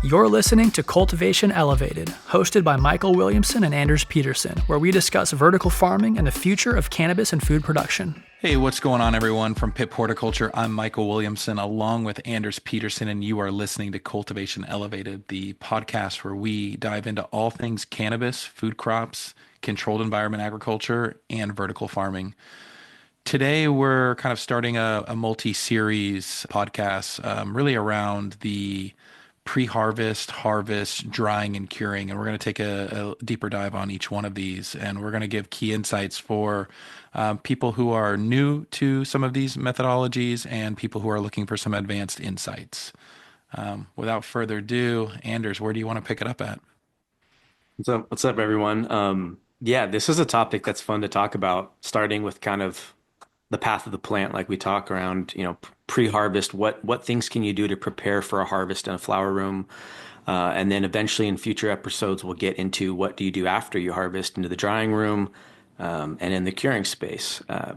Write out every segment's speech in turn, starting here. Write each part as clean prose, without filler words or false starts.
You're listening to Cultivation Elevated, hosted by Michael Williamson and Anders Peterson, where we discuss vertical farming and the future of cannabis and food production. Hey, what's going on, everyone? From Pip Horticulture, I'm Michael Williamson, along with Anders Peterson, and you are listening to Cultivation Elevated, the podcast where we dive into all things cannabis, food crops, controlled environment agriculture, and vertical farming. Today, we're kind of starting a multi-series podcast, really around the pre-harvest, harvest, drying, and curing. And we're going to take a deeper dive on each one of these. And we're going to give key insights for people who are new to some of these methodologies and people who are looking for some advanced insights. Without further ado, Anders, where do you want to pick it up at? What's up, everyone? Yeah, this is a topic that's fun to talk about, starting with kind of the path of the plant, like we talk around, pre-harvest, what things can you do to prepare for a harvest in a flower room? And then eventually in future episodes, we'll get into what do you do after you harvest into the drying room, and in the curing space. I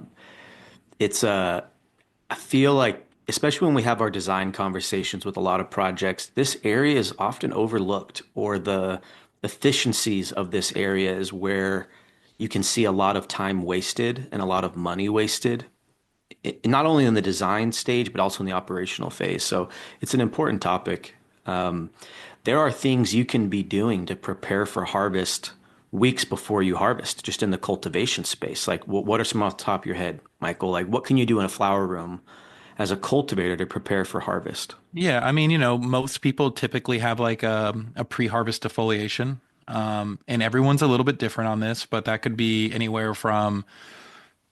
feel like, especially when we have our design conversations with a lot of projects, this area is often overlooked, or the efficiencies of this area is where you can see a lot of time wasted and a lot of money wasted, not only in the design stage, but also in the operational phase. So it's an important topic. There are things you can be doing to prepare for harvest weeks before you harvest, just in the cultivation space. Like, what are some off the top of your head, Michael? Like, what can you do in a flower room as a cultivator to prepare for harvest? Yeah, I mean, most people typically have like a pre-harvest defoliation. And everyone's a little bit different on this, but that could be anywhere from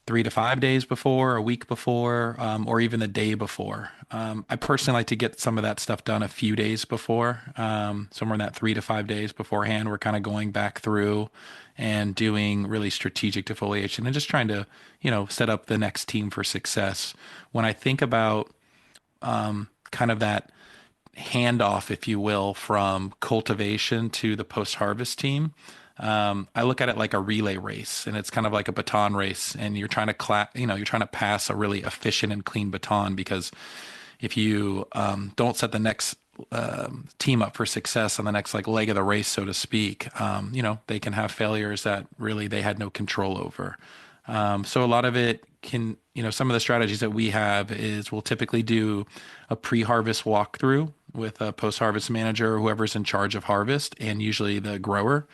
3 to 5 days before, a week before, or even the day before. I personally like to get some of that stuff done a few days before, somewhere in that 3 to 5 days beforehand. We're kind of going back through and doing really strategic defoliation and just trying to, set up the next team for success. When I think about kind of that handoff, if you will, from cultivation to the post-harvest team, I look at it like a relay race, and it's kind of like a baton race, and you're trying to you're trying to pass a really efficient and clean baton, because if you don't set the next team up for success on the next like leg of the race, so to speak, they can have failures that really they had no control over. So a lot of it can, some of the strategies that we have is we'll typically do a pre-harvest walkthrough with a post-harvest manager or whoever's in charge of harvest, and usually the grower,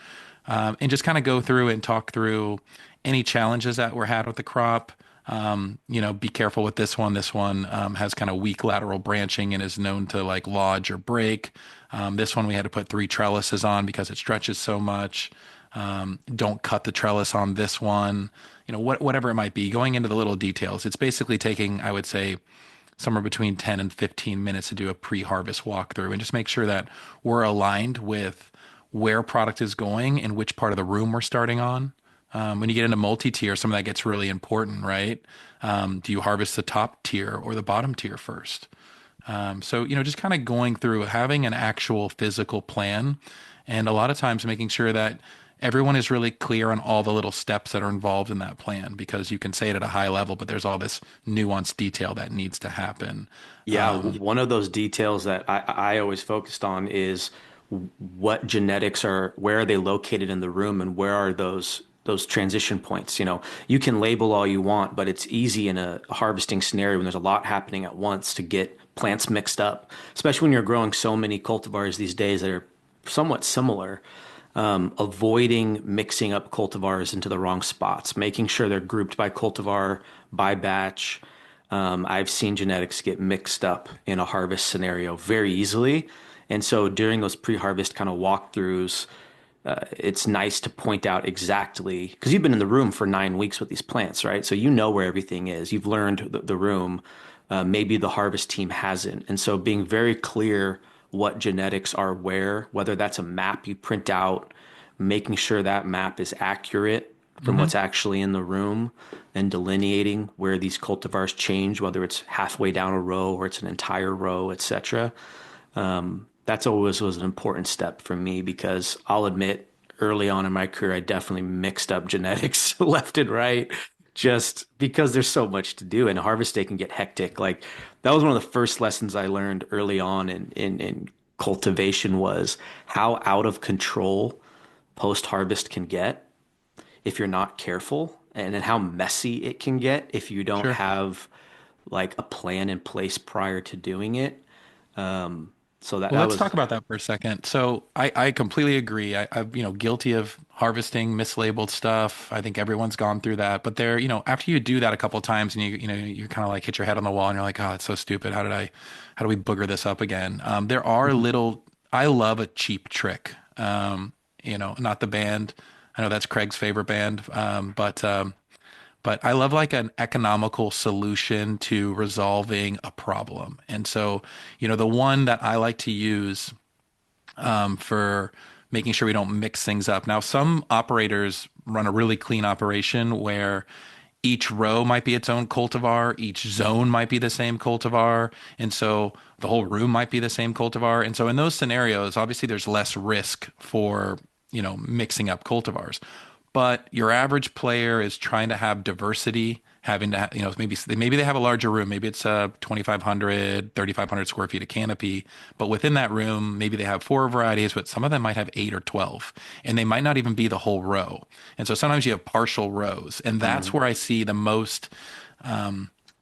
and just kind of go through and talk through any challenges that were had with the crop. Be careful with this one. This one has kind of weak lateral branching and is known to like lodge or break. This one we had to put 3 trellises on because it stretches so much. Don't cut the trellis on this one. Whatever it might be, going into the little details. It's basically taking, I would say, somewhere between 10 and 15 minutes to do a pre-harvest walkthrough and just make sure that we're aligned with where product is going and which part of the room we're starting on. When you get into multi-tier, some of that gets really important, right? Do you harvest the top tier or the bottom tier first? So, just kind of going through having an actual physical plan, and a lot of times making sure that everyone is really clear on all the little steps that are involved in that plan, because you can say it at a high level, but there's all this nuanced detail that needs to happen. Yeah, one of those details that I always focused on is what genetics are, where are they located in the room, and where are those transition points. You can label all you want, but it's easy in a harvesting scenario when there's a lot happening at once to get plants mixed up, especially when you're growing so many cultivars these days that are somewhat similar. Avoiding mixing up cultivars into the wrong spots, making sure they're grouped by cultivar, by batch. I've seen genetics get mixed up in a harvest scenario very easily. And so during those pre-harvest kind of walkthroughs, it's nice to point out exactly, because you've been in the room for 9 weeks with these plants, right? So you know where everything is. You've learned the room. Maybe the harvest team hasn't. And so being very clear what genetics are where, whether that's a map you print out, making sure that map is accurate from what's actually in the room, and delineating where these cultivars change, whether it's halfway down a row or it's an entire row, etc. That's always was an important step for me, because I'll admit early on in my career, I definitely mixed up genetics left and right, just because there's so much to do, and harvest day can get hectic. Like, that was one of the first lessons I learned early on in cultivation was how out of control post-harvest can get if you're not careful, and then how messy it can get if you don't Sure. have like a plan in place prior to doing it. So that Well, that let's was talk about that for a second. So I completely agree. I'm, guilty of harvesting mislabeled stuff. I think everyone's gone through that. But there, after you do that a couple of times and you kind of like hit your head on the wall and you're like, oh, it's so stupid. How do we booger this up again? There are I love a cheap trick. Not the band. I know that's Craig's favorite band. But I love like an economical solution to resolving a problem. And so, the one that I like to use for making sure we don't mix things up. Now, some operators run a really clean operation where each row might be its own cultivar, each zone might be the same cultivar, and so the whole room might be the same cultivar. And so in those scenarios, obviously there's less risk for, mixing up cultivars. But your average player is trying to have diversity, having to, maybe they have a larger room. Maybe it's 2,500, 3,500 square feet of canopy. But within that room, maybe they have four varieties, but some of them might have 8 or 12, and they might not even be the whole row. And so sometimes you have partial rows, and that's Mhm. where I see the most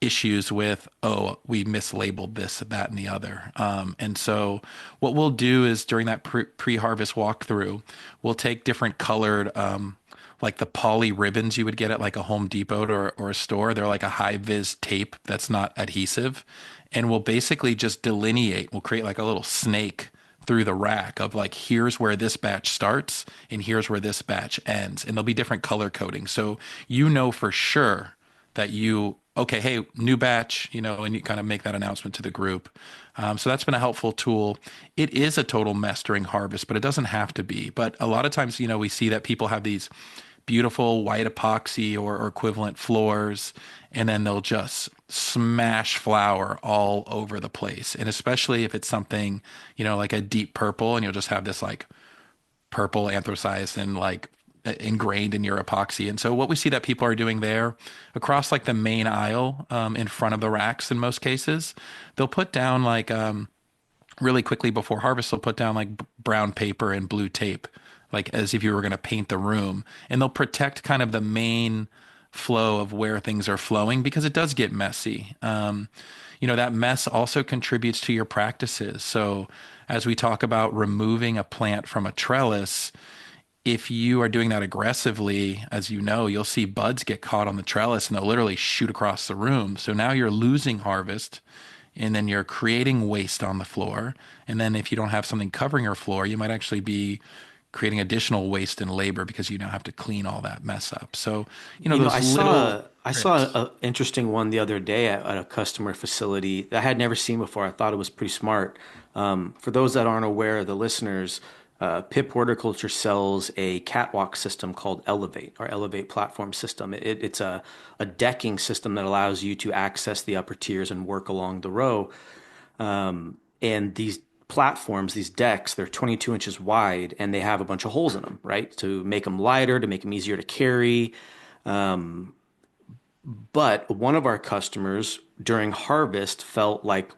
issues with, oh, we mislabeled this, that, and the other. And so what we'll do is during that pre-harvest walkthrough, we'll take different colored, like the poly ribbons you would get at like a Home Depot or a store. They're like a high vis tape that's not adhesive. And we'll basically just delineate, we'll create like a little snake through the rack of like, here's where this batch starts and here's where this batch ends. And there'll be different color coding. So for sure that okay, hey, new batch, and you kind of make that announcement to the group. So that's been a helpful tool. It is a total mess during harvest, but it doesn't have to be. But a lot of times, we see that people have these beautiful white epoxy or equivalent floors, and then they'll just smash flour all over the place. And especially if it's something, like a deep purple, and you'll just have this like purple anthracite like ingrained in your epoxy. And so what we see that people are doing there across like the main aisle, in front of the racks in most cases, they'll put down like, really quickly before harvest, they'll put down like brown paper and blue tape, like as if you were going to paint the room, and they'll protect kind of the main flow of where things are flowing because it does get messy. That mess also contributes to your practices. So as we talk about removing a plant from a trellis, if you are doing that aggressively, as you'll see buds get caught on the trellis and they'll literally shoot across the room. So now you're losing harvest and then you're creating waste on the floor. And then if you don't have something covering your floor, you might actually be creating additional waste and labor because you now have to clean all that mess up. So, I those little saw tricks. a interesting one the other day at a customer facility that I had never seen before. I thought it was pretty smart. For those that aren't aware, the listeners, PIP Horticulture sells a catwalk system called Elevate, our Elevate platform system. It's a decking system that allows you to access the upper tiers and work along the row. And these platforms, these decks, they're 22 inches wide and they have a bunch of holes in them, right? To make them lighter, to make them easier to carry. But one of our customers during harvest felt like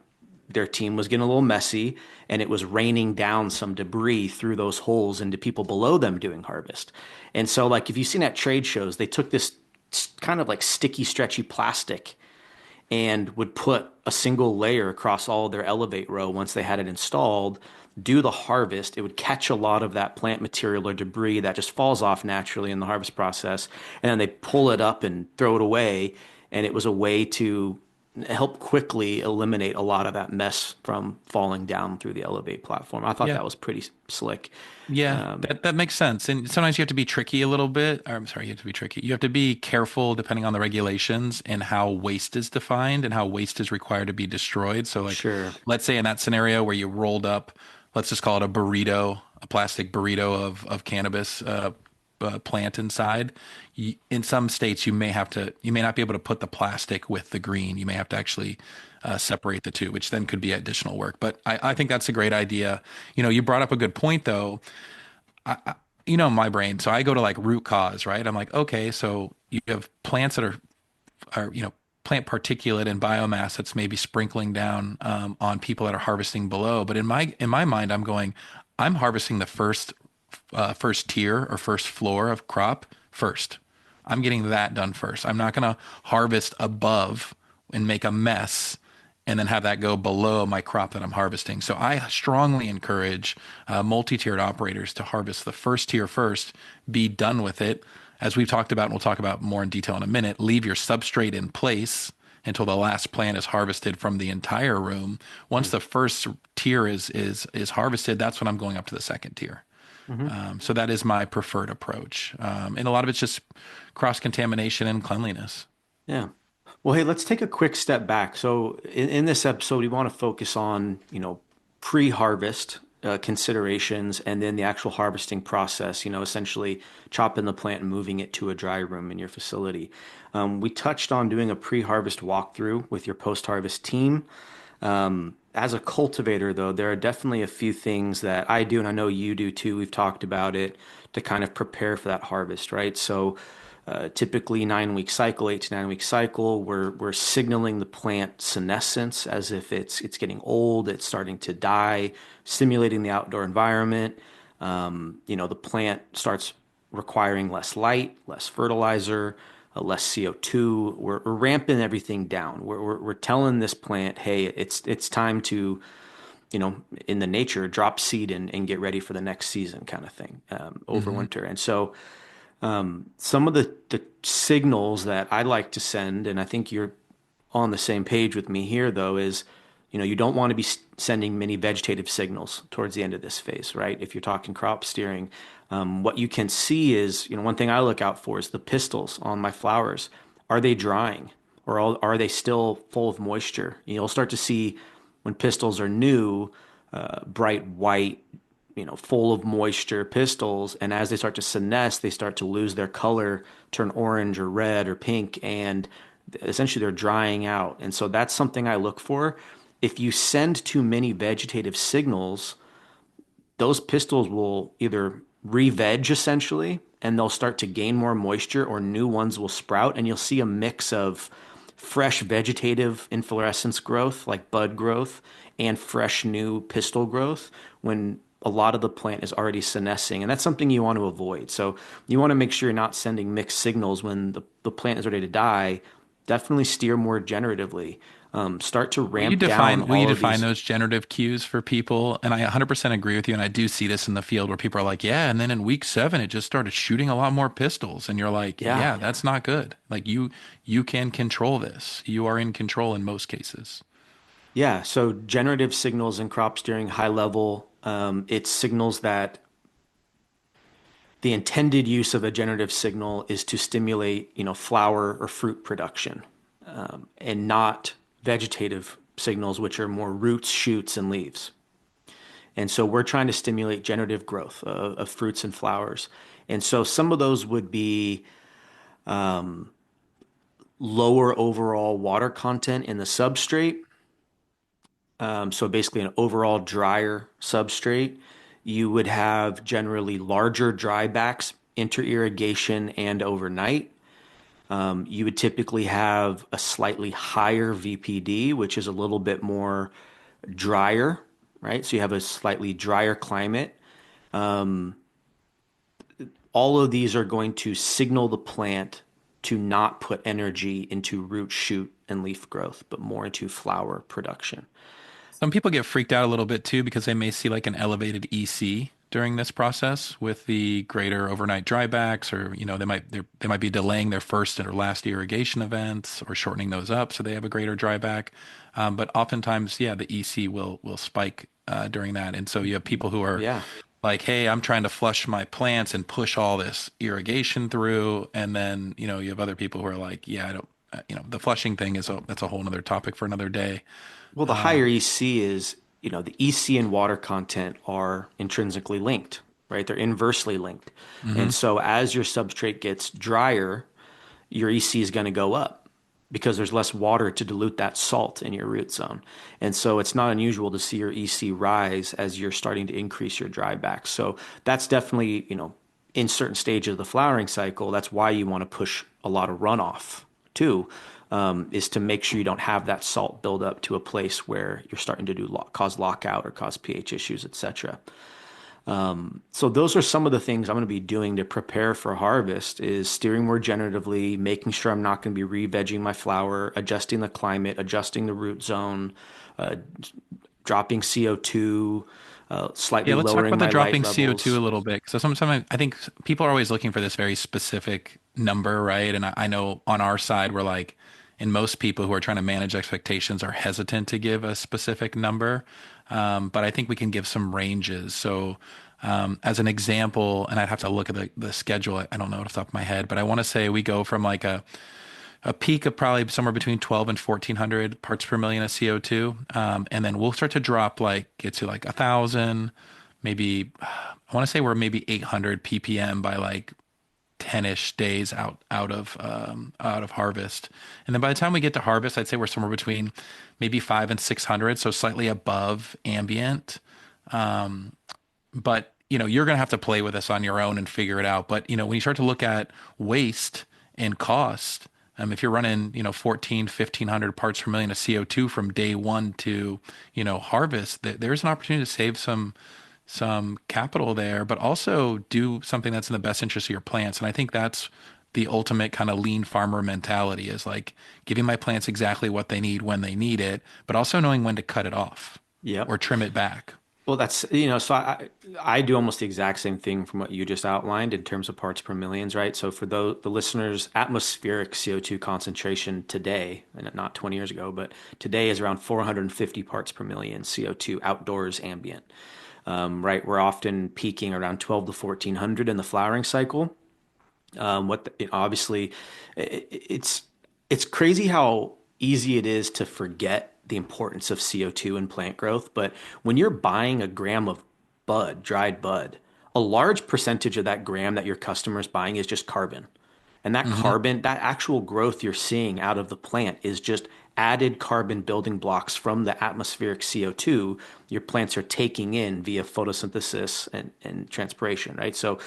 their team was getting a little messy and it was raining down some debris through those holes into people below them doing harvest. And so, like, if you've seen at trade shows, they took this kind of like sticky, stretchy plastic and would put a single layer across all their elevate row once they had it installed, do the harvest. It would catch a lot of that plant material or debris that just falls off naturally in the harvest process. And then they pull it up and throw it away. And it was a way to help quickly eliminate a lot of that mess from falling down through the elevate platform. I thought Yeah. that was pretty slick. Yeah, that makes sense. And sometimes you have to be tricky a little bit. Or, I'm sorry, you have to be tricky. You have to be careful depending on the regulations and how waste is defined and how waste is required to be destroyed. So, like, Sure. let's say in that scenario where you rolled up, let's just call it a burrito, a plastic burrito of cannabis plant inside. In some states, you may not be able to put the plastic with the green. You may have to actually separate the two, which then could be additional work. But I think that's a great idea. You brought up a good point though. My brain. So I go to like root cause, right? I'm like, okay, so you have plants that are plant particulate and biomass that's maybe sprinkling down on people that are harvesting below. But in my mind, I'm harvesting the first tier or first floor of crop first. I'm getting that done first. I'm not going to harvest above and make a mess and then have that go below my crop that I'm harvesting. So I strongly encourage multi-tiered operators to harvest the first tier first, be done with it. As we've talked about, and we'll talk about more in detail in a minute, leave your substrate in place until the last plant is harvested from the entire room. Once the first tier is harvested, that's when I'm going up to the second tier. So that is my preferred approach. And a lot of it's just cross-contamination and cleanliness. Yeah. Well, hey, let's take a quick step back. So in this episode, we want to focus on, pre-harvest considerations and then the actual harvesting process, essentially chopping the plant and moving it to a dry room in your facility. We touched on doing a pre-harvest walkthrough with your post-harvest team. As a cultivator, though, there are definitely a few things that I do, and I know you do too. We've talked about it to kind of prepare for that harvest, right? So typically 9-week cycle, 8 to 9-week cycle, we're signaling the plant senescence as if it's getting old, it's starting to die, stimulating the outdoor environment. The plant starts requiring less light, less fertilizer, less CO2. We're ramping everything down. We're telling this plant, hey, it's time to, in the nature, drop seed and get ready for the next season kind of thing, over winter. And so some of the signals that I like to send, and I think you're on the same page with me here, though, is, you don't want to be sending many vegetative signals towards the end of this phase, right? If you're talking crop steering, what you can see is, one thing I look out for is the pistils on my flowers. Are they drying or are they still full of moisture? You'll start to see when pistils are new, bright white, full of moisture pistils. And as they start to senesce, they start to lose their color, turn orange or red or pink, and essentially they're drying out. And so that's something I look for. If you send too many vegetative signals, those pistils will either re-veg essentially, and they'll start to gain more moisture, or new ones will sprout, and you'll see a mix of fresh vegetative inflorescence growth, like bud growth, and fresh new pistil growth when a lot of the plant is already senescing. And that's something you want to avoid. So you want to make sure you're not sending mixed signals when the plant is ready to die. Definitely steer more generatively. Start to ramp down Will you all of define these. those generative cues for people? And I 100% agree with you. And I do see this in the field where people are like, yeah. And then in week 7, it just started shooting a lot more pistils. And you're like, Yeah. yeah, that's not good. Like you can control this. You are in control in most cases. Yeah. So generative signals in crop steering, high level, it signals that the intended use of a generative signal is to stimulate, flower or fruit production, and not vegetative signals, which are more roots, shoots, and leaves. And so we're trying to stimulate generative growth of fruits and flowers. And so some of those would be lower overall water content in the substrate. So basically an overall drier substrate. You would have generally larger drybacks, inter-irrigation, and overnight. You would typically have a slightly higher VPD, which is a little bit more drier, right? So you have a slightly drier climate. All of these are going to signal the plant to not put energy into root, shoot, and leaf growth, but more into flower production. Some people get freaked out a little bit too because they may see like an elevated EC during this process with the greater overnight drybacks, or they might be delaying their first or last irrigation events or shortening those up so they have a greater dryback. But oftentimes, yeah, the EC will spike during that, and so you have people who are Yeah. like, hey, I'm trying to flush my plants and push all this irrigation through, and then you have other people who are like, yeah, I don't. The flushing thing that's a whole nother topic for another day. Well, the higher EC is, the EC and water content are intrinsically linked, right? They're inversely linked. And so as your substrate gets drier, your EC is going to go up because there's less water to dilute that salt in your root zone. And so it's not unusual to see your EC rise as you're starting to increase your dryback. So that's definitely, in certain stages of the flowering cycle, that's why you want to push a lot of runoff too, is to make sure you don't have that salt build up to a place where you're starting to cause lockout or cause pH issues, etc. So those are some of the things I'm going to be doing to prepare for harvest is steering more generatively, making sure I'm not going to be re-vegging my flower, adjusting the climate, adjusting the root zone, uh, dropping CO2, slightly Yeah, let's talk lowering about the my light dropping CO2 a levels. little bit. So sometimes I think people are always looking for this very specific number, right? And I know on our side, we're like, and most people who are trying to manage expectations are hesitant to give a specific number. But I think we can give some ranges. So as an example, and I'd have to look at the schedule. I don't know off the top of my head, but I want to say we go from like a peak of probably somewhere between 12 and 1400 parts per million of CO2. And then we'll start to drop get to like 1,000, maybe, I want to say we're maybe 800 ppm by like 10-ish days out of harvest. And then by the time we get to harvest, I'd say we're somewhere between maybe 5 and 600, so slightly above ambient. But you're going to have to play with this on your own and figure it out. But when you start to look at waste and cost, if you're running 14, 1,500 parts per million of CO2 from day one to harvest, there's an opportunity to save some capital there, but also do something that's in the best interest of your plants. And I think that's the ultimate kind of lean farmer mentality, is like giving my plants exactly what they need when they need it, but also knowing when to cut it off Yep. or trim it back. Well, so I do almost the exact same thing from what you just outlined in terms of parts per millions, right? So for the listeners, atmospheric CO2 concentration today, and not 20 years ago, but today is around 450 parts per million CO2 outdoors ambient. Right, we're often peaking around 12 to 1400 in the flowering cycle. Obviously, it's crazy how easy it is to forget the importance of CO2 in plant growth. But when you're buying a gram of dried bud, a large percentage of that gram that your customer's buying is just carbon. And that Hmm. carbon, that actual growth you're seeing out of the plant is just added carbon building blocks from the atmospheric CO2 your plants are taking in via photosynthesis and transpiration, right? So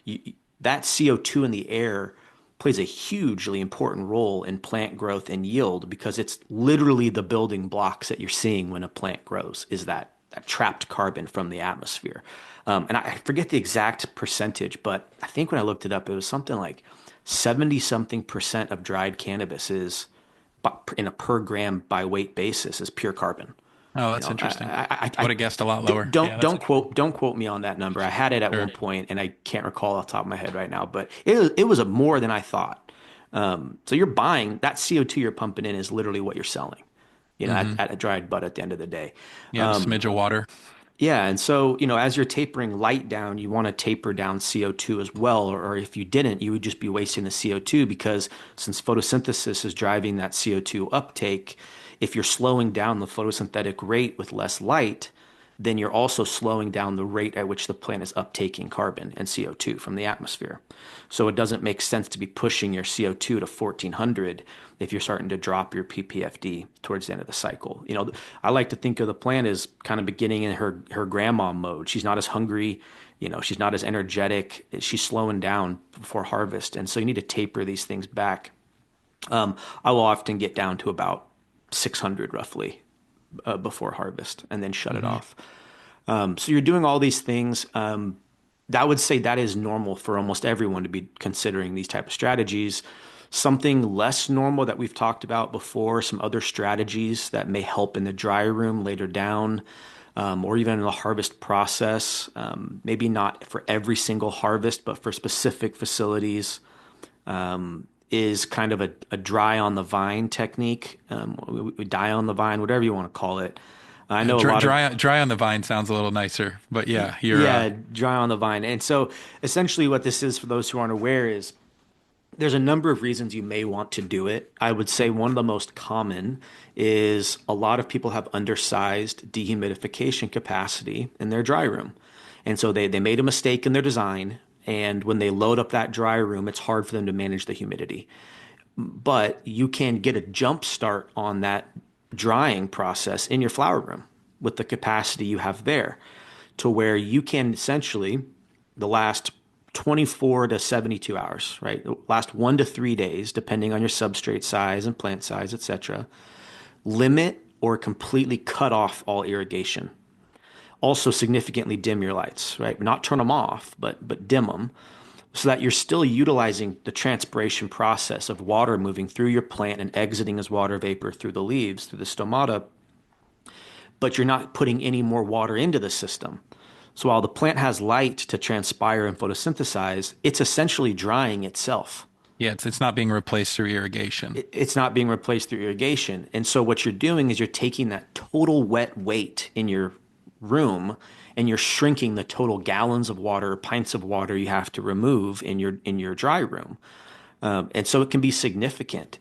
you, that CO2 in the air plays a hugely important role in plant growth and yield because it's literally the building blocks that you're seeing when a plant grows is that trapped carbon from the atmosphere. And I forget the exact percentage, but I think when I looked it up, it was something like 70 something percent of dried cannabis is in a per gram by weight basis is pure carbon. Oh, You that's know, interesting. I I would have guessed a lot lower. Yeah, don't that's interesting. don't quote me on that number. I had it at Sure. one point and I can't recall off the top of my head right now, but it was a more than I thought. So you're buying that CO2 you're pumping in is literally what you're selling, Hmm. at a dried bud at the end of the day. Yeah, and a smidge of water. Yeah, and so, as you're tapering light down, you want to taper down CO2 as well, or if you didn't, you would just be wasting the CO2 because since photosynthesis is driving that CO2 uptake, if you're slowing down the photosynthetic rate with less light, then you're also slowing down the rate at which the plant is uptaking carbon and CO2 from the atmosphere. So it doesn't make sense to be pushing your CO2 to 1400 if you're starting to drop your PPFD towards the end of the cycle. I like to think of the plant as kind of beginning in her grandma mode. She's not as hungry, she's not as energetic. She's slowing down before harvest. And so you need to taper these things back. I will often get down to about 600 roughly before harvest and then shut it Hmm. off. So you're doing all these things. I would say that is normal for almost everyone to be considering these type of strategies. Something less normal that we've talked about before, some other strategies that may help in the dry room later down, or even in the harvest process. Maybe not for every single harvest, but for specific facilities, is kind of a dry on the vine technique. We die on the vine, whatever you want to call it. I know a lot of Dry on the vine sounds a little nicer, but yeah, you're yeah, dry on the vine. And so essentially what this is for those who aren't aware is there's a number of reasons you may want to do it. I would say one of the most common is a lot of people have undersized dehumidification capacity in their dry room. And so they made a mistake in their design. And when they load up that dry room, it's hard for them to manage the humidity. But you can get a jump start on that drying process in your flower room with the capacity you have there to where you can essentially the last 24 to 72 hours, right? Last 1 to 3 days, depending on your substrate size and plant size, etc. Limit or completely cut off all irrigation. Also significantly dim your lights, right? Not turn them off, but dim them so that you're still utilizing the transpiration process of water moving through your plant and exiting as water vapor through the leaves, through the stomata, but you're not putting any more water into the system. So while the plant has light to transpire and photosynthesize, it's essentially drying itself. Yeah, it's not being replaced through irrigation. It's not being replaced through irrigation. And so what you're doing is you're taking that total wet weight in your room and you're shrinking the total gallons of water, pints of water you have to remove in your dry room. And so it can be significant.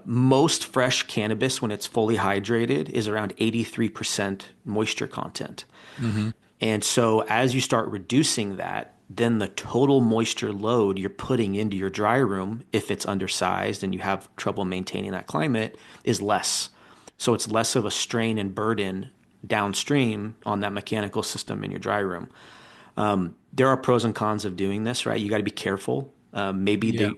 Most fresh cannabis, when it's fully hydrated, is around 83% moisture content. Hmm. And so as you start reducing that, then the total moisture load you're putting into your dry room, if it's undersized and you have trouble maintaining that climate, is less. So it's less of a strain and burden downstream on that mechanical system in your dry room. There are pros and cons of doing this, right? You got to be careful. Yeah.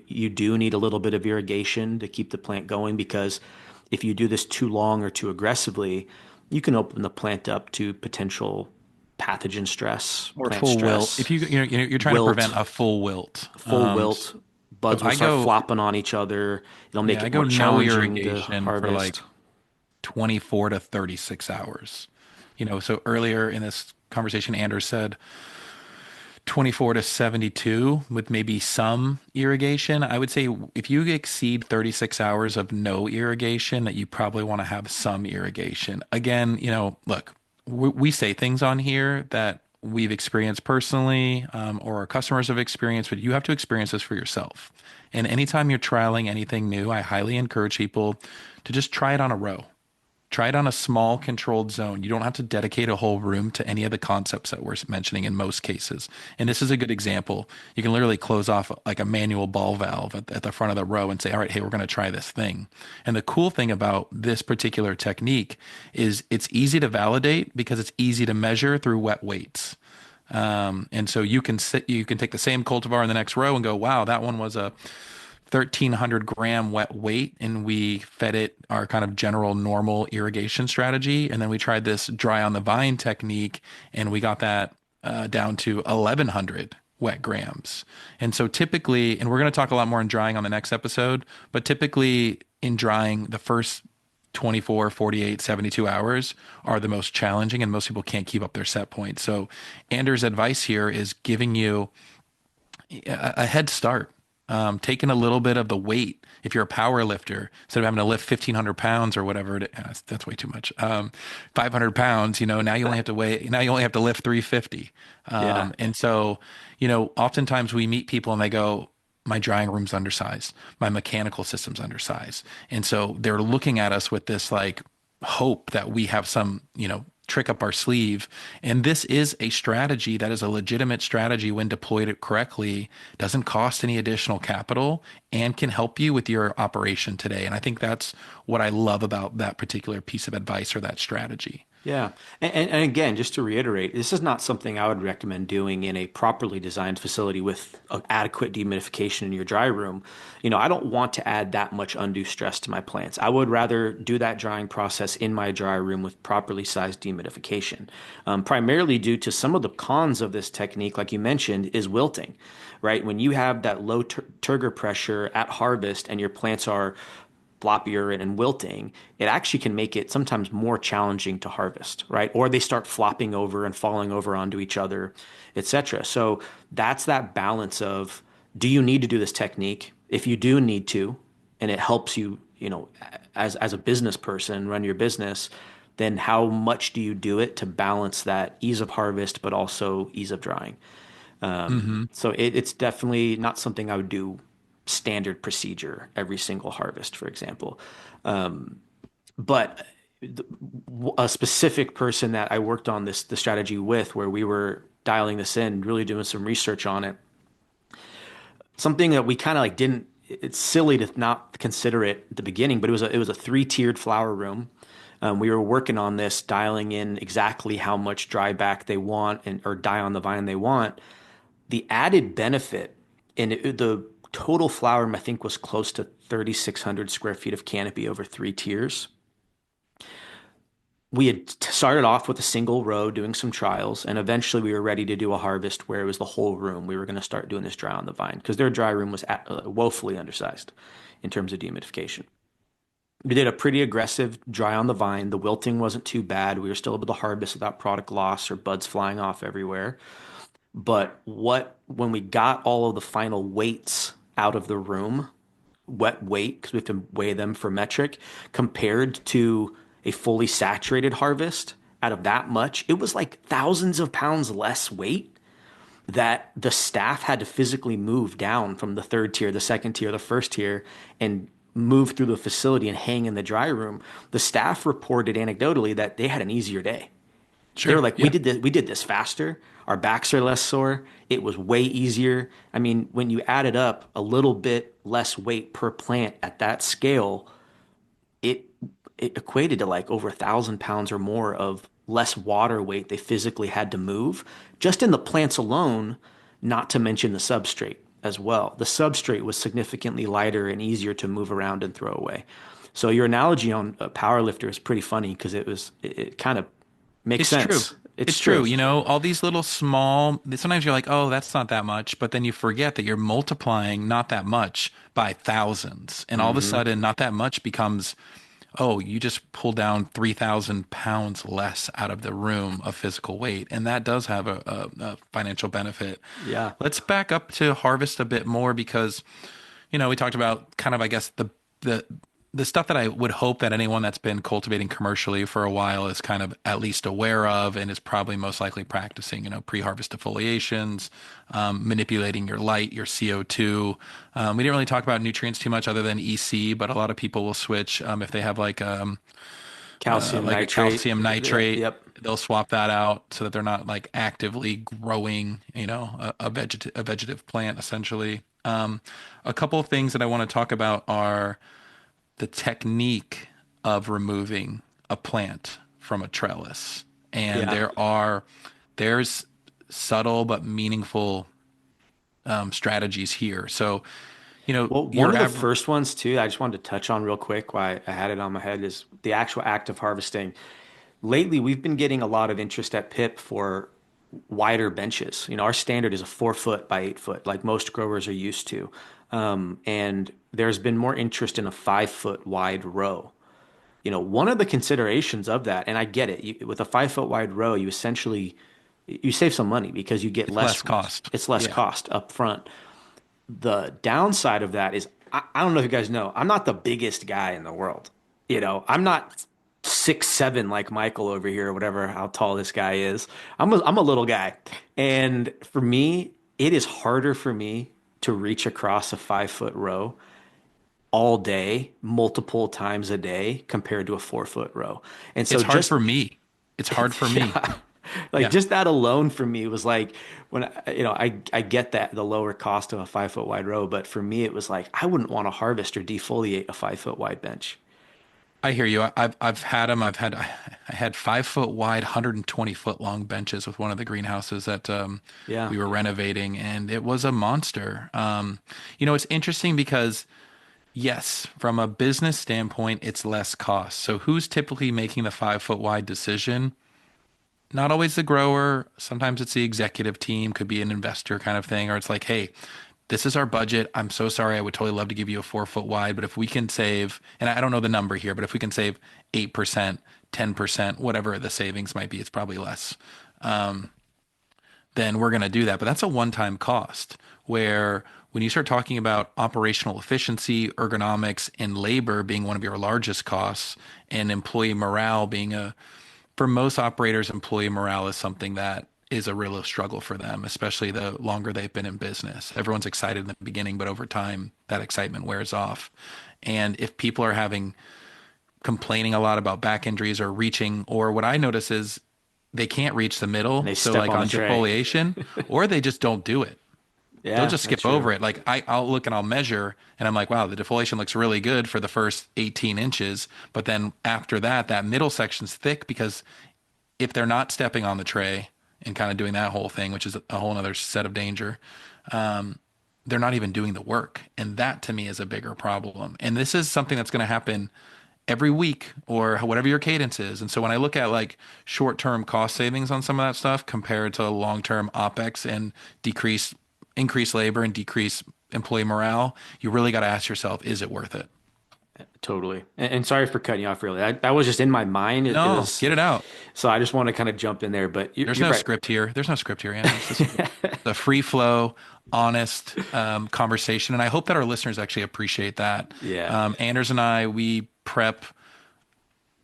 You do need a little bit of irrigation to keep the plant going because if you do this too long or too aggressively, you can open the plant up to potential pathogen stress, Or plant full wilt. stress, If you're trying to prevent wilt, a full wilt. full wilt. So Buds will start flopping on each other. It'll make yeah, I it go more no challenging to irrigation for like harvest. 24 to 36 hours. So earlier in this conversation, Anders said 24 to 72 with maybe some irrigation. I would say if you exceed 36 hours of no irrigation, that you probably want to have some irrigation. Again, look, we say things on here that we've experienced personally, or our customers have experienced, but you have to experience this for yourself. And anytime you're trialing anything new, I highly encourage people to just try it on a row. Try it on a small controlled zone. You don't have to dedicate a whole room to any of the concepts that we're mentioning in most cases. And this is a good example. You can literally close off like a manual ball valve at the front of the row and say, all right, hey, we're going to try this thing. And the cool thing about this particular technique is it's easy to validate because it's easy to measure through wet weights. And so you can take the same cultivar in the next row and go, wow, that one was a 1,300 gram wet weight, and we fed it our kind of general normal irrigation strategy. And then we tried this dry on the vine technique, and we got that down to 1,100 wet grams. And so typically, and we're going to talk a lot more in drying on the next episode, but typically in drying, the first 24, 48, 72 hours are the most challenging, and most people can't keep up their set point. So Anders' advice here is giving you a head start, taking a little bit of the weight. If you're a power lifter, instead of having to lift 1,500 pounds or whatever, that's way too much. 500 pounds, now you only have to lift 350. Yeah. And so, oftentimes we meet people and they go, my drying room's undersized, my mechanical system's undersized. And so they're looking at us with this like hope that we have some, trick up our sleeve. And this is a strategy that is a legitimate strategy when deployed it correctly, doesn't cost any additional capital, and can help you with your operation today. And I think that's what I love about that particular piece of advice or that strategy. Yeah. And again, just to reiterate, this is not something I would recommend doing in a properly designed facility with adequate dehumidification in your dry room. I don't want to add that much undue stress to my plants. I would rather do that drying process in my dry room with properly sized dehumidification, primarily due to some of the cons of this technique, like you mentioned, is wilting, right? When you have that low turgor pressure at harvest and your plants are floppier and wilting, it actually can make it sometimes more challenging to harvest, right? Or they start flopping over and falling over onto each other, etc. So that's that balance of, do you need to do this technique? If you do need to, and it helps you, as a business person run your business, then how much do you do it to balance that ease of harvest, but also ease of drying? Hmm. So it's definitely not something I would do standard procedure every single harvest, for example. But a specific person that I worked on the strategy with, where we were dialing this in, really doing some research on it, something that we kind of like didn't. It's silly to not consider it at the beginning, but it was a three-tiered flower room. We were working on this, dialing in exactly how much dry back they want or die on the vine they want. The added benefit, and the total flower room, I think, was close to 3,600 square feet of canopy over 3 tiers. We had started off with a single row doing some trials, and eventually we were ready to do a harvest where it was the whole room. We were going to start doing this dry on the vine because their dry room was woefully undersized in terms of dehumidification. We did a pretty aggressive dry on the vine. The wilting wasn't too bad. We were still able to harvest without product loss or buds flying off everywhere. But when we got all of the final weights out of the room, wet weight, because we have to weigh them for metric, compared to a fully saturated harvest out of that much, it was like thousands of pounds less weight that the staff had to physically move down from the third tier, the second tier, the first tier, and move through the facility and hang in the dry room. The staff reported anecdotally that they had an easier day. They were like, Yeah. we did this faster. Our backs are less sore. It was way easier. I mean, when you add it up, a little bit less weight per plant at that scale, it it equated to like over 1,000 pounds or more of less water weight they physically had to move just in the plants alone, not to mention the substrate as well. The substrate was significantly lighter and easier to move around and throw away. So your analogy on a power lifter is pretty funny because it kind of makes It's true. sense. It's true. You know, all these little small, sometimes you're like, oh, that's not that much. But then you forget that you're multiplying not that much by thousands. And all of a sudden, not that much becomes, oh, you just pull down 3,000 pounds less out of the room of physical weight. And that does have a financial benefit. Yeah. Let's back up to harvest a bit more because, you know, we talked about kind of, I guess, the stuff that I would hope that anyone that's been cultivating commercially for a while is kind of at least aware of and is probably most likely practicing, you know, pre-harvest defoliations, manipulating your light, your CO2. We didn't really talk about nutrients too much other than EC, but a lot of people will switch if they have Calcium like nitrate. a calcium nitrate. Yep. They'll swap that out so that they're not like actively growing, you know, a vegetative plant essentially. A couple of things that I want to talk about are the technique of removing a plant from a trellis. And Yeah. there's subtle but meaningful strategies here. So, you know, Well, one of the first ones too, I just wanted to touch on real quick why I had it on my head is the actual act of harvesting. Lately, we've been getting a lot of interest at PIP for wider benches. You know, our standard is a 4 foot by 8 foot, like most growers are used to. And there's been more interest in a 5 foot wide row. You know, one of the considerations of that, and I get it, with a 5 foot wide row, you essentially you save some money because you get it's less cost. It's less Yeah. cost up front. The downside of that is I don't know if you guys know, I'm not the biggest guy in the world. You know, I'm not 6'7" like Michael over here or whatever, how tall this guy is. I'm a little guy. And for me, it is harder for me to reach across a 5 foot row all day, multiple times a day compared to a 4 foot row. And so It's hard just for me. It's hard for me. like Yeah. just that alone for me was like when you know I get that the lower cost of a 5 foot wide row, but for me it was like I wouldn't want to harvest or defoliate a 5 foot wide bench. I hear you. I've had them. I had 5 foot wide, 120 foot long benches with one of the greenhouses that Yeah. we were renovating, and it was a monster. You know, it's interesting because yes, from a business standpoint, it's less cost. So who's typically making the 5 foot wide decision? Not always the grower. Sometimes it's the executive team, could be an investor kind of thing, or it's like, hey, this is our budget. I'm so sorry. I would totally love to give you a 4 foot wide, but if we can save, and I don't know the number here, but if we can save 8%, 10%, whatever the savings might be, it's probably less. Then we're going to do that. But that's a one-time cost where when you start talking about operational efficiency, ergonomics, and labor being one of your largest costs, and employee morale being for most operators, employee morale is something that is a real struggle for them, especially the longer they've been in business. Everyone's excited in the beginning, but over time, that excitement wears off. And if people are complaining a lot about back injuries or reaching, or what I notice is they can't reach the middle. They So step like on on the tray. defoliation, or they just don't do it. Yeah, They'll just that's skip over true. it. Like I'll look and I'll measure and I'm like, wow, the defoliation looks really good for the first 18 inches. But then after that, that middle section's thick because if they're not stepping on the tray and kind of doing that whole thing, which is a whole other set of danger. They're not even doing the work. And that to me is a bigger problem. And this is something that's going to happen every week or whatever your cadence is. And so when I look at like short-term cost savings on some of that stuff compared to long-term OpEx and increase labor and decrease employee morale, you really got to ask yourself, is it worth it? Totally. And sorry for cutting you off, really. That was just in my mind. It No, was, get it out. so I just want to kind of jump in there, but There's you're no right. script here. There's no script here, Andy. It's just a free flow, honest conversation. And I hope that our listeners actually appreciate that. Yeah. Anders and I, we prep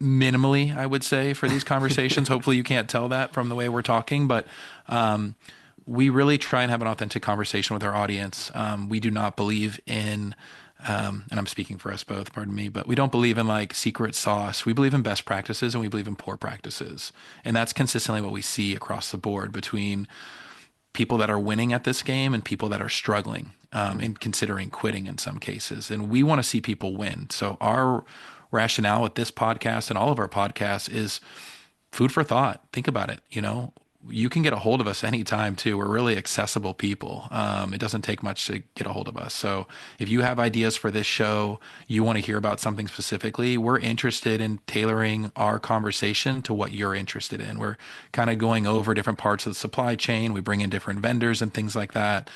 minimally, I would say, for these conversations. Hopefully you can't tell that from the way we're talking, but we really try and have an authentic conversation with our audience. We do not believe in, and I'm speaking for us both, pardon me, but we don't believe in like secret sauce. We believe in best practices and we believe in poor practices. And that's consistently what we see across the board between people that are winning at this game and people that are struggling and considering quitting in some cases. And we want to see people win. So our rationale with this podcast and all of our podcasts is food for thought. Think about it. You know, you can get a hold of us anytime too. We're really accessible people. It doesn't take much to get a hold of us. So if you have ideas for this show, you want to hear about something specifically, we're interested in tailoring our conversation to what you're interested in. We're kind of going over different parts of the supply chain. We bring in different vendors and things like that.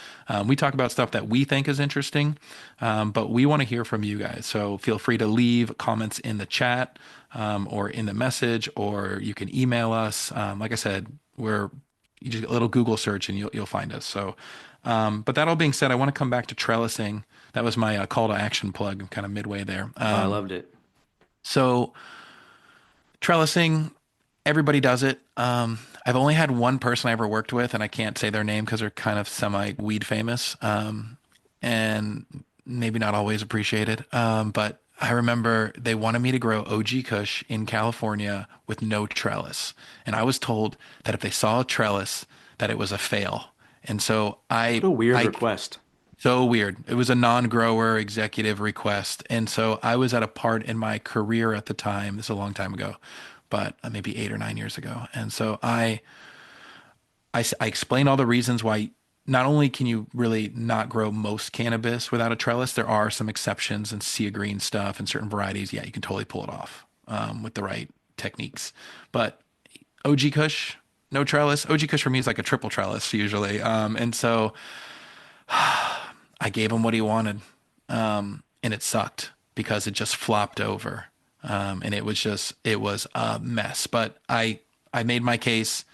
We talk about stuff that we think is interesting, but we want to hear from you guys. So feel free to leave comments in the chat or in the message, or you can email us. Like I said, you just a little Google search and you'll find us. So, but that all being said, I want to come back to trellising. That was my call to action plug, kind of midway there. I loved it. So trellising, everybody does it. I've only had one person I ever worked with, and I can't say their name because they're kind of semi weed famous, and maybe not always appreciated. But I remember they wanted me to grow OG Kush in California with no trellis. And I was told that if they saw a trellis, that it was a fail. And so What a weird request. so weird. It was a non-grower executive request. And so I was at a part in my career at the time, this is a long time ago, but maybe 8 or 9 years ago. And so I explained all the reasons why not only can you really not grow most cannabis without a trellis, there are some exceptions and sea green stuff and certain varieties. Yeah, you can totally pull it off with the right techniques. But OG Kush, no trellis. OG Kush for me is like a triple trellis usually. And so I gave him what he wanted, and it sucked because it just flopped over. And it was a mess. But I made my case.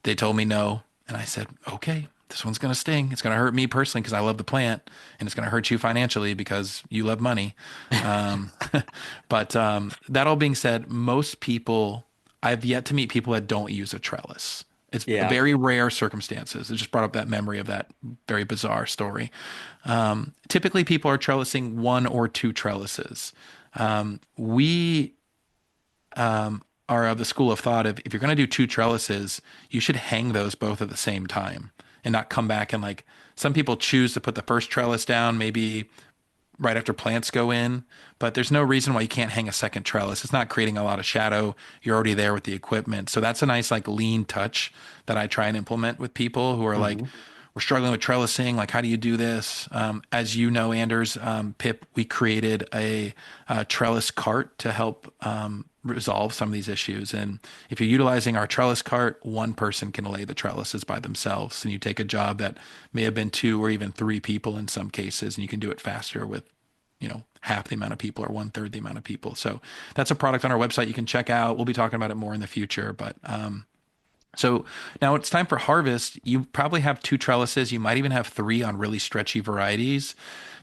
They told me no. And I said, okay, this one's going to sting. It's going to hurt me personally because I love the plant, and it's going to hurt you financially because you love money. But that all being said, most people, I've yet to meet people that don't use a trellis. It's very rare circumstances. It just brought up that memory of that very bizarre story. Typically, people are trellising 1 or 2 trellises. We are of the school of thought of if you're going to do 2 trellises, you should hang those both at the same time and not come back and like some people choose to put the first trellis down maybe right after plants go in, but there's no reason why you can't hang a second trellis. It's not creating a lot of shadow. You're already there with the equipment. So that's a nice like lean touch that I try and implement with people who are like, we're struggling with trellising. Like, how do you do this? As you know, Anders, Pip, we created a trellis cart to help resolve some of these issues. And if you're utilizing our trellis cart, one person can lay the trellises by themselves. And you take a job that may have been 2 or even 3 people in some cases, and you can do it faster with, half the amount of people or 1/3 the amount of people. So that's a product on our website you can check out. We'll be talking about it more in the future, but so now it's time for harvest. You probably have 2 trellises. You might even have 3 on really stretchy varieties.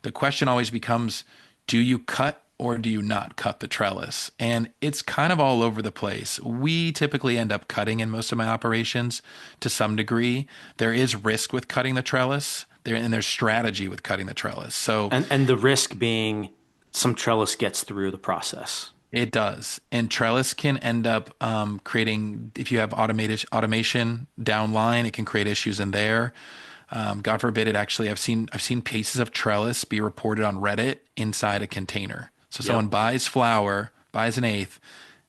The question always becomes, do you cut or do you not cut the trellis? And it's kind of all over the place. We typically end up cutting in most of my operations to some degree. There is risk with cutting the trellis and there's strategy with cutting the trellis. So and the risk being some trellis gets through the process. It does. And trellis can end up creating, if you have automation downline, it can create issues in there. God forbid it actually, I've seen pieces of trellis be reported on Reddit inside a container. So someone buys flour, buys an eighth,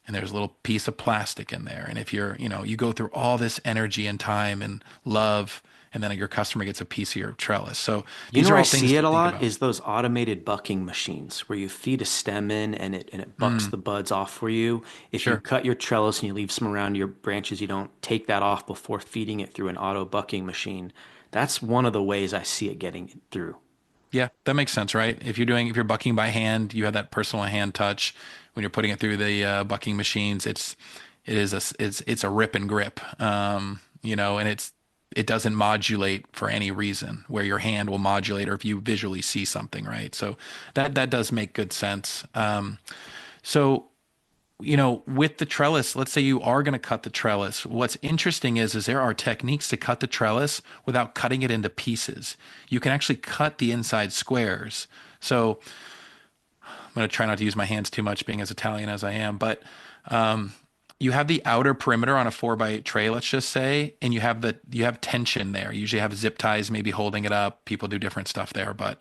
and there's a little piece of plastic in there. And if you're, you go through all this energy and time and love, and then your customer gets a piece of your trellis. So You these know are where I all things see it to a think lot about. is those automated bucking machines where you feed a stem in and it bucks Mm, the buds off for you. If you sure. cut your trellis and you leave some around your branches, you don't take that off before feeding it through an auto bucking machine. That's one of the ways I see it getting through. Yeah, that makes sense, right? If you're bucking by hand, you have that personal hand touch. When you're putting it through the bucking machines, it's a rip and grip, and it doesn't modulate for any reason where your hand will modulate or if you visually see something, right? So that does make good sense. So with the trellis, let's say you are going to cut the trellis. What's interesting is there are techniques to cut the trellis without cutting it into pieces. You can actually cut the inside squares. So I'm going to try not to use my hands too much, being as Italian as I am, but you have the outer perimeter on a 4x8 tray, let's just say, and you have tension there. You usually have zip ties maybe holding it up. People do different stuff there, but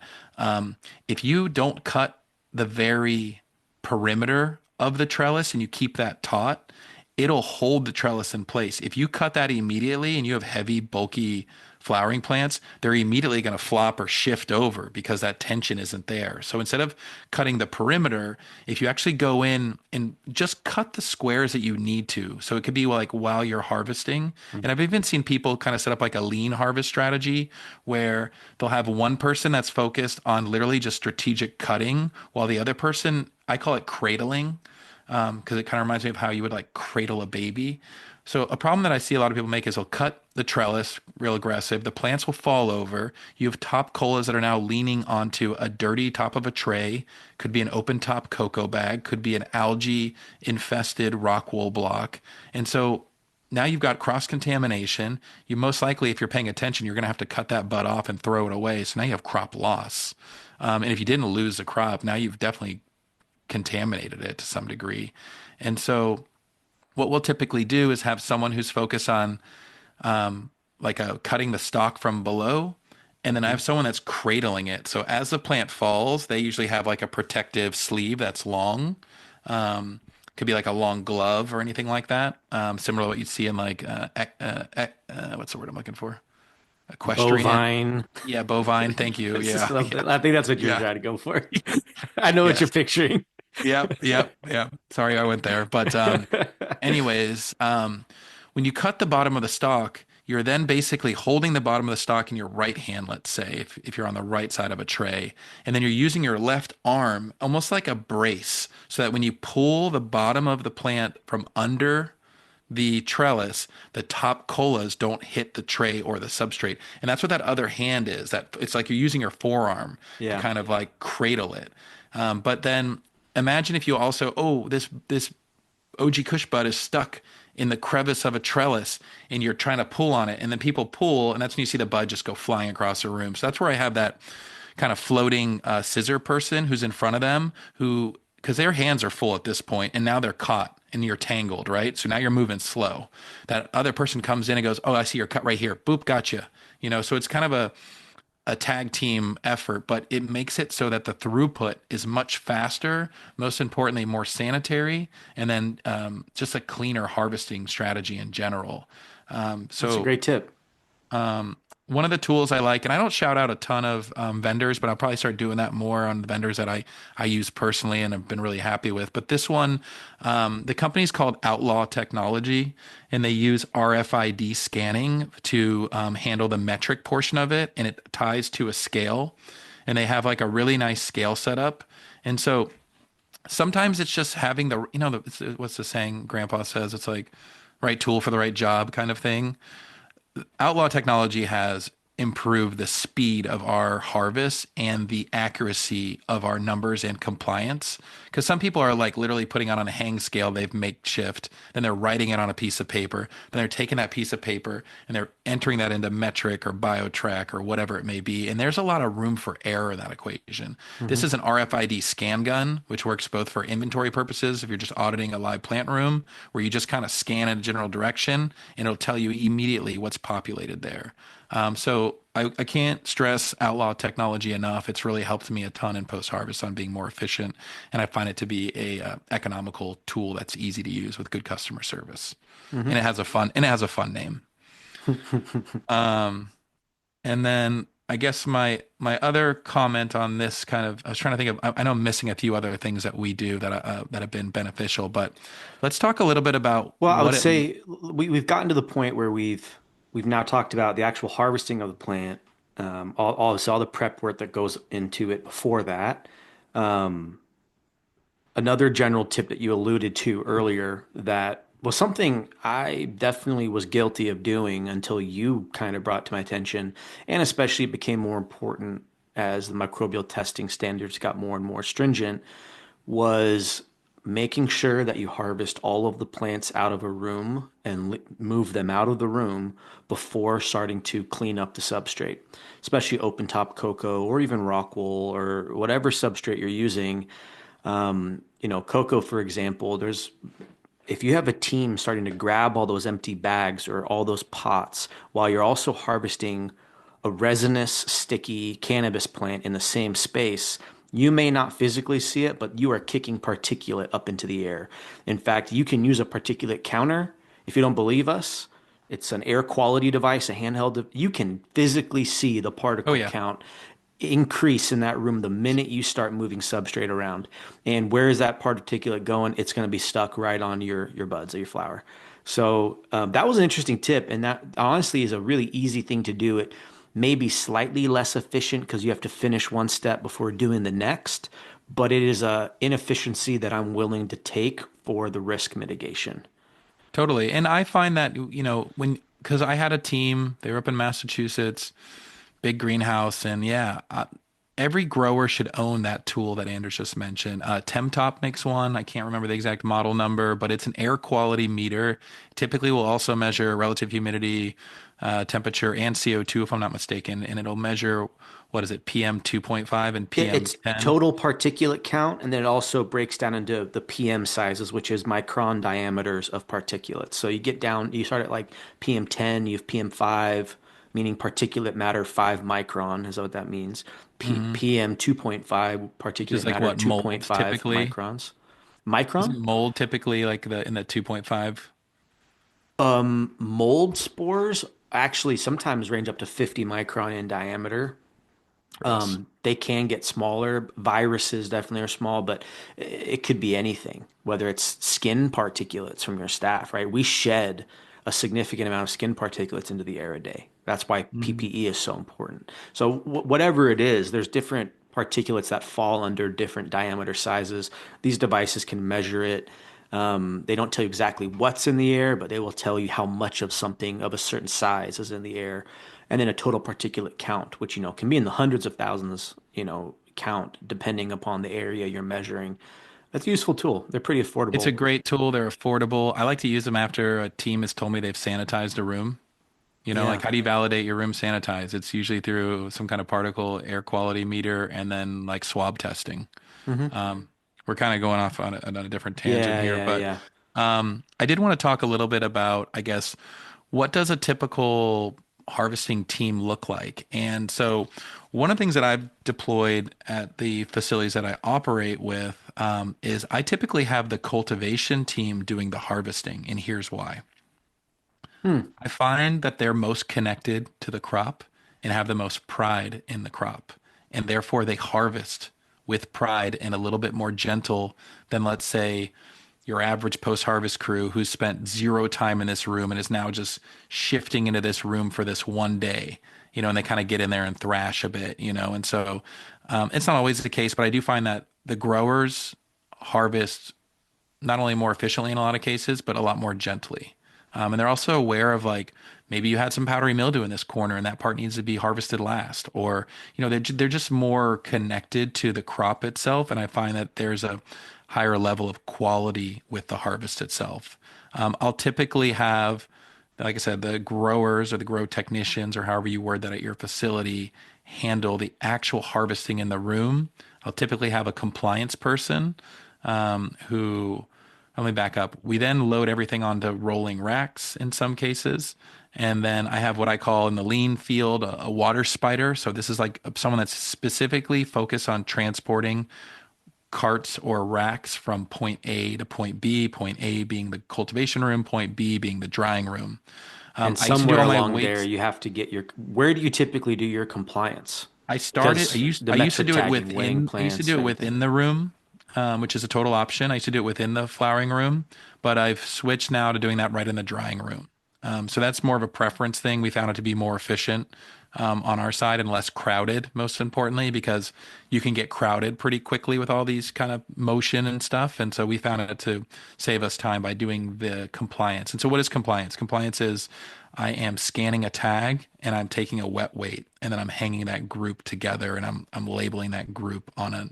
if you don't cut the very perimeter of the trellis and you keep that taut, it'll hold the trellis in place. If you cut that immediately and you have heavy, bulky flowering plants, they're immediately going to flop or shift over because that tension isn't there. So instead of cutting the perimeter, if you actually go in and just cut the squares that you need to, so it could be like while you're harvesting. And I've even seen people kind of set up like a lean harvest strategy where they'll have one person that's focused on literally just strategic cutting while the other person, I call it cradling, because it kind of reminds me of how you would like cradle a baby. So a problem that I see a lot of people make is they'll cut the trellis real aggressive. The plants will fall over. You have top colas that are now leaning onto a dirty top of a tray. Could be an open top cocoa bag. Could be an algae infested rock wool block. And so now you've got cross contamination. You most likely, if you're paying attention, you're going to have to cut that bud off and throw it away. So now you have crop loss. And if you didn't lose the crop, now you've definitely contaminated it to some degree. And so what we'll typically do is have someone who's focused on cutting the stalk from below. And then I have someone that's cradling it. So as the plant falls, they usually have like a protective sleeve that's long. Could be like a long glove or anything like that. Similar to what you'd see in like, what's the word I'm looking for? Equestrian. Bovine. Yeah, bovine. Thank you. It's just Yeah. Yeah. I think that's what you're Yeah. trying to go for. I know what you're Yes. picturing. Yep. Sorry I went there. But anyways, when you cut the bottom of the stalk, you're then basically holding the bottom of the stalk in your right hand, let's say, if you're on the right side of a tray. And then you're using your left arm almost like a brace so that when you pull the bottom of the plant from under the trellis, the top colas don't hit the tray or the substrate. And that's what that other hand is. That it's like you're using your forearm to Yeah. kind of like cradle it. But then imagine if you also, this OG Kush bud is stuck in the crevice of a trellis and you're trying to pull on it. And then people pull, and that's when you see the bud just go flying across the room. So that's where I have that kind of floating scissor person who's in front of them who, because their hands are full at this point and now they're caught and you're tangled, right? So now you're moving slow. That other person comes in and goes, oh, I see your cut right here. Boop, gotcha. So it's kind of a tag team effort, but it makes it so that the throughput is much faster, most importantly, more sanitary, and then just a cleaner harvesting strategy in general. That's a great tip. One of the tools I like, and I don't shout out a ton of vendors, but I'll probably start doing that more on the vendors that I use personally and have been really happy with. But this one, the company's called Outlaw Technology, and they use RFID scanning to handle the metric portion of it, and it ties to a scale. And they have like a really nice scale setup. And so sometimes it's just having what's the saying Grandpa says? It's like right tool for the right job kind of thing. Outlaw Technology has improved the speed of our harvest and the accuracy of our numbers and compliance. Because some people are like literally putting it on a hang scale they've makeshift, then they're writing it on a piece of paper, then they're taking that piece of paper and they're entering that into metric or biotrack or whatever it may be. And there's a lot of room for error in that equation. This is an RFID scan gun, which works both for inventory purposes, if you're just auditing a live plant room, where you just kind of scan in a general direction and it'll tell you immediately what's populated there. So I can't stress outlaw technology enough. It's really helped me a ton in post-harvest on being more efficient, and I find it to be a economical tool that's easy to use with good customer service, and it has a fun name. Um, and then I guess my other comment on this kind of, I was trying to think of, I know I'm missing a few other things that we do that have been beneficial, but let's talk a little bit about Well, I would what it. say we've gotten to the point where we've now talked about the actual harvesting of the plant, all the prep work that goes into it before that. Um, Another general tip that you alluded to earlier that was something I definitely was guilty of doing until you kind of brought to my attention, and especially it became more important as the microbial testing standards got more and more stringent, was making sure that you harvest all of the plants out of a room and move them out of the room before starting to clean up the substrate, especially open top cocoa or even rock wool or whatever substrate you're using. Cocoa, for example, if you have a team starting to grab all those empty bags or all those pots while you're also harvesting a resinous, sticky cannabis plant in the same space, you may not physically see it, but you are kicking particulate up into the air. In fact, you can use a particulate counter. If you don't believe us, it's an air quality device, a handheld. You can physically see the Oh particle yeah, count increase in that room the minute you start moving substrate around. And where is that particulate going? It's going to be stuck right on your buds of your flower. So that was an interesting tip, and that honestly is a really easy thing to do. It may be slightly less efficient because you have to finish one step before doing the next, but it is a inefficiency that I'm willing to take for the risk mitigation. totally. And I find that, because I had a team, they were up in Massachusetts, big greenhouse, and yeah, every grower should own that tool that Anders just mentioned. Temtop makes one. I can't remember the exact model number, but it's an air quality meter. Typically, will also measure relative humidity, temperature, and CO2, if I'm not mistaken, and it'll measure what is it, PM 2.5 and PM It's 10. total particulate count, and then it also breaks down into the PM sizes, which is micron diameters of particulates. So you get down, you start at like PM 10, you have PM 5, meaning particulate matter 5 micron, is what that means. Hmm. PM 2.5, Which is particulate like matter what mold 2.5 typically. microns. Isn't Micron? mold typically like the in the 2.5? Mold spores actually sometimes range up to 50 micron in diameter. Gross. They can get smaller. Viruses definitely are small, but it could be anything, whether it's skin particulates from your staff, right? We shed a significant amount of skin particulates into the air a day. That's why Mhm. PPE is so important. So whatever it is, there's different particulates that fall under different diameter sizes. These devices can measure it. They don't tell you exactly what's in the air, but they will tell you how much of something of a certain size is in the air. And then a total particulate count, which, can be in the hundreds of thousands, count depending upon the area you're measuring. That's a useful tool. They're pretty It's a affordable. great tool. They're affordable. I like to use them after a team has told me they've sanitized a room. Like Yeah. how do you validate your room sanitized? It's usually through some kind of particle air quality meter and then like swab testing. Hmm. Um, we're kind of going off on a different tangent Yeah, here, yeah, but yeah. I did want to talk a little bit about, I guess, what does a typical harvesting team look like? And so, one of the things that I've deployed at the facilities that I operate with is I typically have the cultivation team doing the harvesting, and here's why. Hmm. I find that they're most connected to the crop and have the most pride in the crop, and therefore they harvest with pride and a little bit more gentle than, let's say, your average post-harvest crew who's spent zero time in this room and is now just shifting into this room for this one day, and they kind of get in there and thrash a bit, and so it's not always the case, but I do find that the growers harvest not only more efficiently in a lot of cases, but a lot more gently. And they're also aware of like maybe you had some powdery mildew in this corner and that part needs to be harvested last, or they're just more connected to the crop itself. And I find that there's a higher level of quality with the harvest itself. I'll typically have, like I said, the growers or the grow technicians or however you word that at your facility handle the actual harvesting in the room. I'll typically have a compliance person who, let me back up. We then load everything onto rolling racks in some cases. And then I have what I call in the lean field a water spider. So this is like someone that's specifically focused on transporting carts or racks from point A to point B, point A being the cultivation room, point B being the drying room. And I used to do somewhere all my along there, weights. you have to get your, where do you typically do your compliance? I started, Because the I used to metric do it tagging, weighing within, I used to plants, do it everything. within the room, which is a total option. I used to do it within the flowering room, but I've switched now to doing that right in the drying room. So that's more of a preference thing. We found it to be more efficient on our side and less crowded, most importantly, because you can get crowded pretty quickly with all these kind of motion and stuff. And so we found it to save us time by doing the compliance. And so what is compliance? Compliance is I am scanning a tag and I'm taking a wet weight and then I'm hanging that group together and I'm labeling that group on a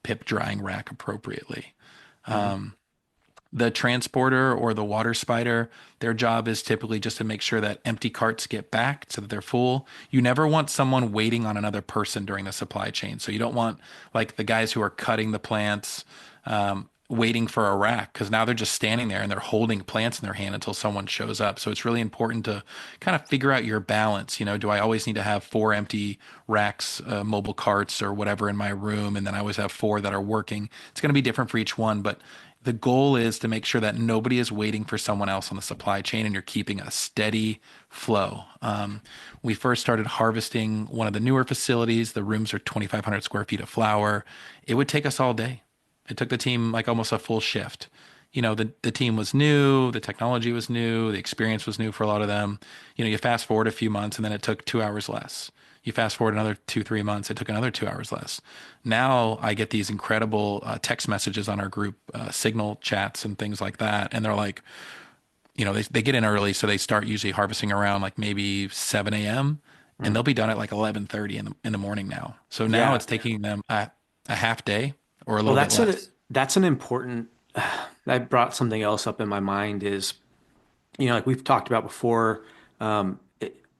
pip drying rack appropriately. Mhm. The transporter or the water spider, their job is typically just to make sure that empty carts get back so that they're full. You never want someone waiting on another person during the supply chain. So you don't want like the guys who are cutting the plants waiting for a rack because now they're just standing there and they're holding plants in their hand until someone shows up. So it's really important to kind of figure out your balance. You know, do I always need to have four empty racks, mobile carts or whatever in my room, and then I always have four that are working? It's going to be different for each one, but the goal is to make sure that nobody is waiting for someone else on the supply chain and you're keeping a steady flow. We first started harvesting one of the newer facilities. The rooms are 2,500 square feet of flower. It would take us all day. It took the team like almost a full shift. You know, the team was new, the technology was new, the experience was new for a lot of them. You know, you fast forward a few months and then it took 2 hours less. You fast forward another 2, 3 months, it took another 2 hours less. Now I get these incredible text messages on our group, signal chats and things like that. And they're like, you know, they get in early. So they start usually harvesting around like maybe 7 a.m. and Mm. they'll be done at like 11:30 in the morning now. So now Yeah. it's taking them a half day or a Well, little bit less. that's an important, that brought something else up in my mind is, like we've talked about before,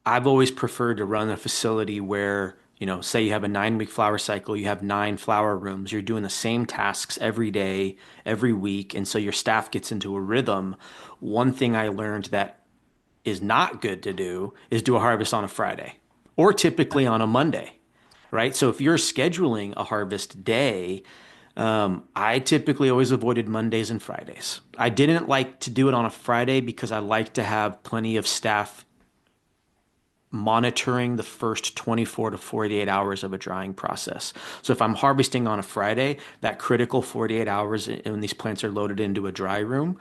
I've always preferred to run a facility where, say you have a 9 week flower cycle, you have 9 flower rooms, you're doing the same tasks every day, every week. And so your staff gets into a rhythm. One thing I learned that is not good to do is do a harvest on a Friday or typically on a Monday, right? So if you're scheduling a harvest day, I typically always avoided Mondays and Fridays. I didn't like to do it on a Friday because I like to have plenty of staff monitoring the first 24 to 48 hours of a drying process. So if I'm harvesting on a Friday, that critical 48 hours when these plants are loaded into a dry room,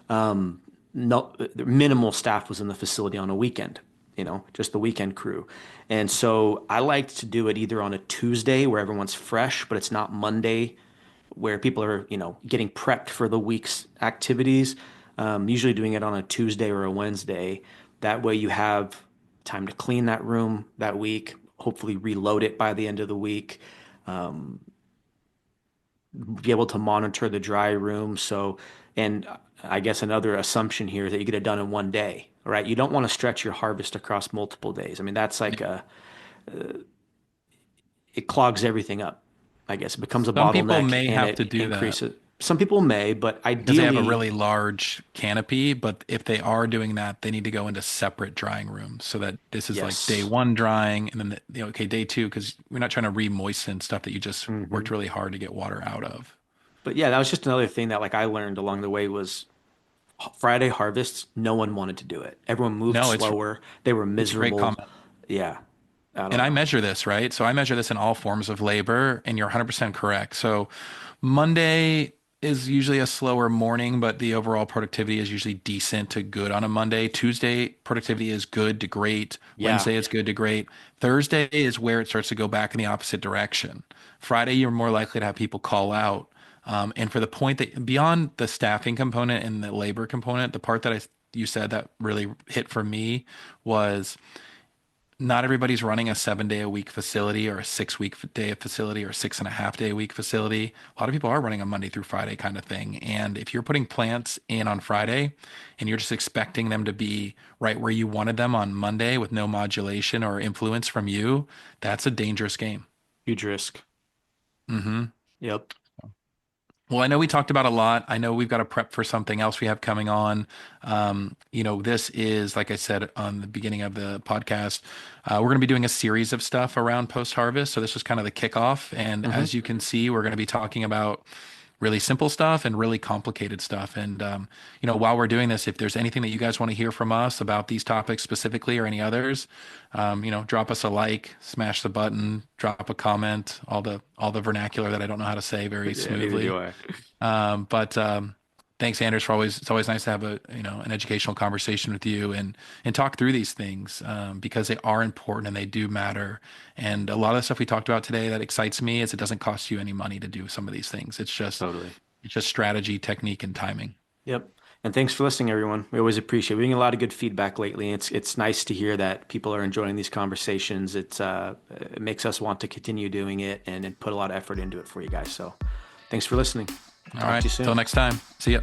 no minimal staff was in the facility on a weekend, just the weekend crew. And so I liked to do it either on a Tuesday where everyone's fresh, but it's not Monday where people are, getting prepped for the week's activities. Usually doing it on a Tuesday or a Wednesday. That way you have time to clean that room that week, hopefully reload it by the end of the week, be able to monitor the dry room. So, and I guess another assumption here is that you get it done in one day, right? You don't want to stretch your harvest across multiple days. I mean, that's like it clogs everything up. I guess it becomes a Some people bottleneck may and have to it do that increases. Some people may, but because they have a ideally, really large canopy. But if they are doing that, they need to go into separate drying rooms so that this is like day yes. one drying and then, okay, day two, because we're not trying to re-moisten stuff that you just Hmm. worked really hard to get water out of. But yeah, that was just another thing that like I learned along the way was Friday harvests, no one wanted to do it. Everyone moved No, slower. They were it's a great miserable. comment. Yeah, I And don't I know. measure this, right? So I measure this in all forms of labor, and you're 100% correct. So Monday is usually a slower morning, but the overall productivity is usually decent to good on a Monday. Tuesday, productivity is good to great. Yeah. Wednesday is good to great. Thursday is where it starts to go back in the opposite direction. Friday, you're more likely to have people call out. And for the point that beyond the staffing component and the labor component, the part that you said that really hit for me was not everybody's running a 7 day a week facility or a 6 week day facility or a 6.5 day a week facility. A lot of people are running a Monday through Friday kind of thing. And if you're putting plants in on Friday and you're just expecting them to be right where you wanted them on Monday with no modulation or influence from you, that's a dangerous game. Huge risk. Hmm. Yep. Well, I know we talked about a lot. I know we've got to prep for something else we have coming on. This is, like I said on the beginning of the podcast, we're going to be doing a series of stuff around post-harvest. So this was kind of the kickoff. And as you can see, we're going to be talking about really simple stuff and really complicated stuff. And, while we're doing this, if there's anything that you guys want to hear from us about these topics specifically or any others, drop us a like, smash the button, drop a comment, all the vernacular that I don't know how to say very Yeah, neither smoothly. do I. But thanks, Anders, for always. It's always nice to have an educational conversation with you and talk through these things because they are important and they do matter. And a lot of the stuff we talked about today that excites me is it doesn't cost you any money to do some of these things. Totally. It's just strategy, technique, and timing. Yep. And thanks for listening, everyone. We always appreciate it. We're getting a lot of good feedback lately. It's nice to hear that people are enjoying these conversations. It makes us want to continue doing it and put a lot of effort into it for you guys. So thanks for listening. All Talk right. to you soon. Till next time. See ya.